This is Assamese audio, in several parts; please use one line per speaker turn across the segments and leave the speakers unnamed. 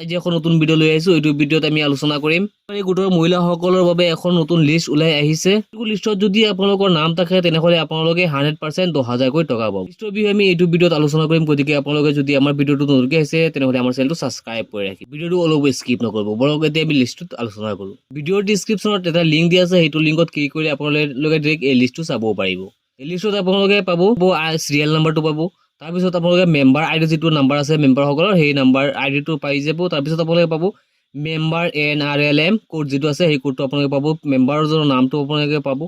আজি এখন নতুন ভিডিও লৈ আহিছো। এইটো ভিডিওত আমি আলোচনা কৰিম এই গোটৰ মহিলাসকলৰ বাবে এখন নতুন লিষ্ট ওলাই আহিছে। এই লিষ্টত যদি আপোনালোকৰ নাম থাকে তেনেহলে আপোনালোকে 100% 10,000 টকা পাব। লিষ্টৰ বিষয়ে আমি এইটো ভিডিওত আলোচনা কৰিম, গতিকে আপোনালোকে যদি আমাৰ ভিডিওটো নতুনকৈ আছে তেনেহলে আমাৰ চেনেলটো সাবস্ক্ৰাইব কৰি ৰাখিব। ভিডিওটো অলপ স্কিপ নকৰিব। বৰক এতিয়া আমি লিষ্টটো আলোচনা কৰো। ভিডিওৰ ডেসক্ৰিপচনত এটা লিংক দিয়া আছে, সেইটো লিংকত ক্লিক কৰি আপোনালোকে ডাইৰেক্ট এই লিষ্টটো চাব পাৰিব। এই লিষ্টত আপোনালোকে পাব সিৰিয়েল নাম্বাৰটো পাব। তাৰপিছত আপোনালোকে মেম্বাৰ আইডি যিটো নাম্বাৰ আছে মেম্বাৰসকলৰ সেই নাম্বাৰ আইডিটো পাই যাব। তাৰপিছত আপোনালোকে পাব মেম্বাৰ NRLM কোড যিটো আছে সেই কোডটো আপোনালোকে পাব। মেম্বাৰৰ নামটো আপোনালোকে পাব।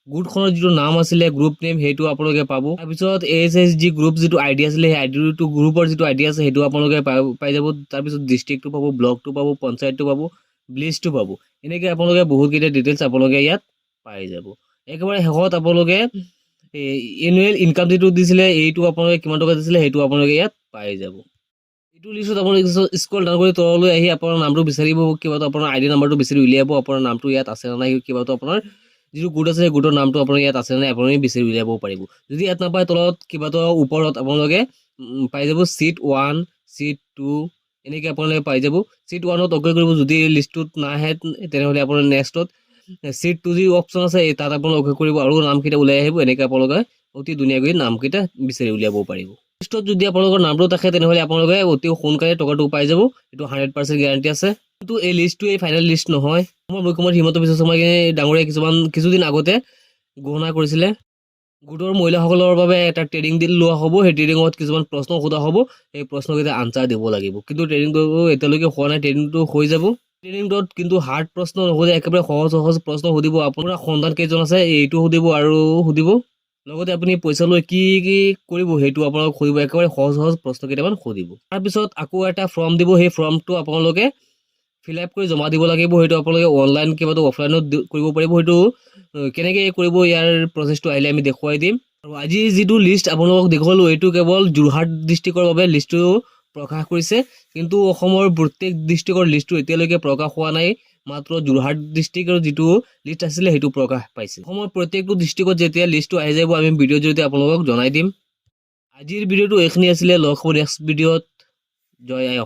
গোটখনৰ যিটো নাম আছিলে গ্ৰুপ নেম সেইটো আপোনালোকে পাব। তাৰপিছত SSG গ্ৰুপ যিটো আইডি আছিলে সেই আইডিটো গ্ৰুপৰ যিটো আইডি আছে সেইটো আপোনালোকে পাই যাব। তাৰপিছত ডিষ্ট্ৰিক্টটো পাব, ব্লকটো পাব, পঞ্চায়তটো পাব, ভিলেজটো পাব। এনেকৈ আপোনালোকে বহুতকেইটা ডিটেইলছ আপোনালোকে ইয়াত পাই যাব। একেবাৰে শেষত আপোনালোকে এনুৱেল ইনকাম যিটো দিছিলে এইটো আপোনালোকে কিমান টকা দিছিলে সেইটো আপোনালোকে ইয়াত পাই যাব। এইটো লিষ্টত আপোনালোকে স্ক্ৰল ডাউন কৰি তললৈ আহি আপোনাৰ নামটো বিচাৰিব, কিবাটো আপোনাৰ আইডি নাম্বাৰটো বিচাৰি উলিয়াব। আপোনাৰ নামটো ইয়াত আছে নে নাই, কিবাটো আপোনাৰ যিটো গোট আছে সেই গোটৰ নামটো আপোনাৰ ইয়াত আছে নে নাই আপুনি বিচাৰি উলিয়াব পাৰিব। যদি ইয়াত নাপায় তলত কিবাটো ওপৰত আপোনালোকে পাই যাব ছিট 1, ছিট 2 এনেকৈ আপোনালোকে পাই যাব। ছিট 1ত অকে কৰিব। যদি লিষ্টটোত নাহে তেনেহ'লে আপোনাৰ নেক্সটত ছিট 2 যি অপশ্যন আছে তাত আপোনালোকে অকে কৰিব আৰু নামকেইটা ওলাই আহিব। এনেকৈ আপোনালোকে অতি ধুনীয়াকৈ নামকেইটা বিচাৰি উলিয়াব পাৰিব। লিষ্টত যদি আপোনালোকৰ নামটো থাকে তেনেহ'লে আপোনালোকে অতি সোনকালে টকাটো পাই যাব। এইটো 100% গেৰাণ্টি আছে। কিন্তু এই লিষ্টটো এই ফাইনেল লিষ্ট নহয়। অসমৰ মুখ্যমন্ত্ৰী হিমন্ত বিশ্ব শৰ্মা ডাঙৰীয়াই কিছুদিন আগতে ঘোষণা কৰিছিলে গোটৰ মহিলাসকলৰ বাবে এটা ট্ৰেইনিং লোৱা হ'ব। সেই ট্ৰেইনিঙত কিছুমান প্ৰশ্ন সোধা হ'ব, সেই প্ৰশ্নকেইটা আনচাৰ দিব লাগিব। কিন্তু ট্ৰেইনিংটো এতিয়ালৈকে হোৱা নাই। ট্ৰেইনিংটো হৈ যাব। ট্ৰেইনিংটোত কিন্তু হাৰ্ড প্ৰশ্ন নোসোধে, একেবাৰে সহজ প্ৰশ্ন সুধিব। আপোনাৰ সন্তান কেইজন আছে এইটো সুধিব আৰু সুধিব লগতে আপুনি পইচা লৈ কি কৰিব সেইটো আপোনালোক সুধিব। একেবাৰে সহজ প্ৰশ্ন কেইটামান সুধিব। তাৰপিছত আকৌ এটা ফৰ্ম দিব। সেই ফৰ্মটো আপোনালোকে ফিল আপ কৰি জমা দিব লাগিব। সেইটো আপোনালোকে অনলাইন কিবাটো অফলাইনত কৰিব পাৰিব। সেইটো কেনেকৈ কৰিব ইয়াৰ প্ৰচেছটো আহিলে আমি দেখুৱাই দিম। আৰু আজি যিটো লিষ্ট আপোনালোকক দেখুৱালোঁ এইটো কেৱল যোৰহাট ডিষ্ট্ৰিক্টৰ বাবে লিষ্টটো প্ৰকাশ কৰিছে, কিন্তু অসমৰ প্ৰত্যেক ডিষ্ট্ৰিক্টৰ লিষ্টটো এতিয়ালৈকে প্ৰকাশ হোৱা নাই। মাত্ৰ যোৰহাট ডিষ্ট্ৰিক্টৰ যিটো লিষ্ট আছিলে সেইটো প্ৰকাশ পাইছে। অসমৰ প্ৰত্যেকটো ডিষ্ট্ৰিক্টত যেতিয়া লিষ্টটো আহি যাব আমি ভিডিঅ'ৰ জৰিয়তে আপোনালোকক জনাই দিম। আজিৰ ভিডিঅ'টো এইখিনি আছিলে। লগ হ'ব নেক্সট ভিডিঅ'ত। জয় আই অসম।